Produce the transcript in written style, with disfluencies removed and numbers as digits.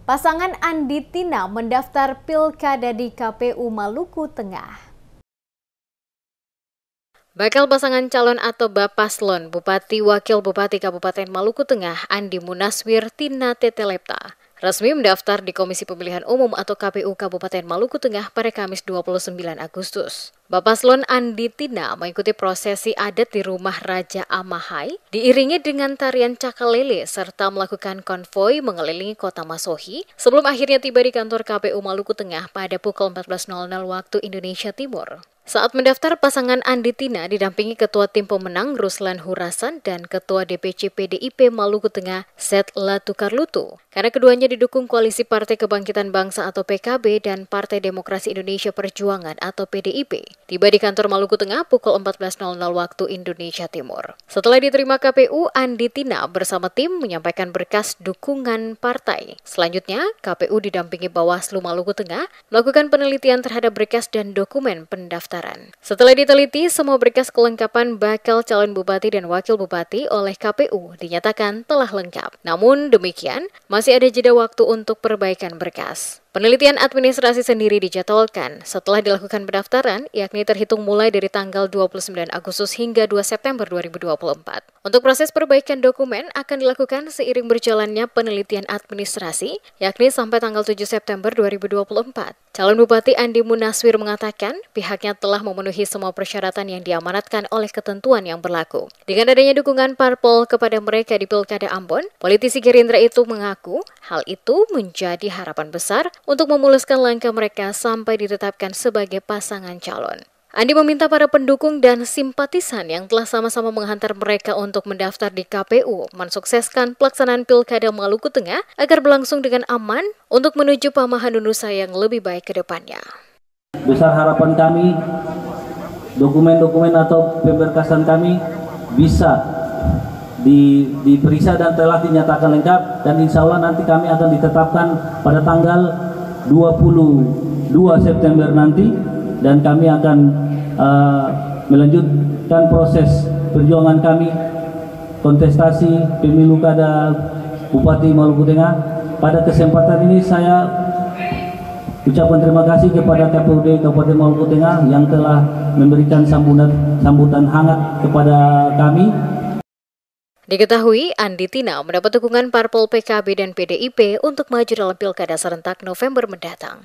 Pasangan Andi Tina mendaftar pilkada di KPU Maluku Tengah. Bakal pasangan calon atau Bapaslon Bupati Wakil Bupati Kabupaten Maluku Tengah Andi Munaswir Tina Tetelepta resmi mendaftar di Komisi Pemilihan Umum atau KPU Kabupaten Maluku Tengah pada Kamis 29 Agustus. Bapaslon Andi Tina mengikuti prosesi adat di rumah Raja Amahai, diiringi dengan tarian cakalele serta melakukan konvoi mengelilingi kota Masohi sebelum akhirnya tiba di kantor KPU Maluku Tengah pada pukul 14.00 waktu Indonesia Timur. Saat mendaftar, pasangan Andi Tina didampingi Ketua Tim Pemenang Ruslan Hurasan dan Ketua DPC PDIP Maluku Tengah Setla Tukarlutu. Karena keduanya didukung Koalisi Partai Kebangkitan Bangsa atau PKB dan Partai Demokrasi Indonesia Perjuangan atau PDIP. Tiba di kantor Maluku Tengah pukul 14.00 waktu Indonesia Timur. Setelah diterima KPU, Andi Tina bersama tim menyampaikan berkas dukungan partai. Selanjutnya, KPU didampingi Bawaslu Maluku Tengah melakukan penelitian terhadap berkas dan dokumen pendaftaran. Setelah diteliti, semua berkas kelengkapan bakal calon bupati dan wakil bupati oleh KPU dinyatakan telah lengkap. Namun demikian, masih ada jeda waktu untuk perbaikan berkas. Penelitian administrasi sendiri dijadwalkan setelah dilakukan pendaftaran, yakni terhitung mulai dari tanggal 29 Agustus hingga 2 September 2024. Untuk proses perbaikan dokumen akan dilakukan seiring berjalannya penelitian administrasi, yakni sampai tanggal 7 September 2024. Calon Bupati Andi Munaswir mengatakan pihaknya telah memenuhi semua persyaratan yang diamanatkan oleh ketentuan yang berlaku. Dengan adanya dukungan parpol kepada mereka di Pilkada Ambon, politisi Gerindra itu mengaku hal itu menjadi harapan besar untuk memuluskan langkah mereka sampai ditetapkan sebagai pasangan calon. Andi meminta para pendukung dan simpatisan yang telah sama-sama menghantar mereka untuk mendaftar di KPU mensukseskan pelaksanaan Pilkada Maluku Tengah agar berlangsung dengan aman untuk menuju Pamahanunusa yang lebih baik ke depannya. Besar harapan kami, dokumen-dokumen atau pemberkasan kami bisa diperiksa dan telah dinyatakan lengkap, dan insya Allah nanti kami akan ditetapkan pada tanggal 22 September nanti, dan kami akan melanjutkan proses perjuangan kami kontestasi pemilu kada Bupati Maluku Tengah. Pada kesempatan ini saya ucapkan terima kasih kepada KPUD Kabupaten Maluku Tengah yang telah memberikan sambutan hangat kepada kami. Diketahui, Andi Tina mendapat dukungan parpol PKB dan PDIP untuk maju dalam Pilkada serentak November mendatang.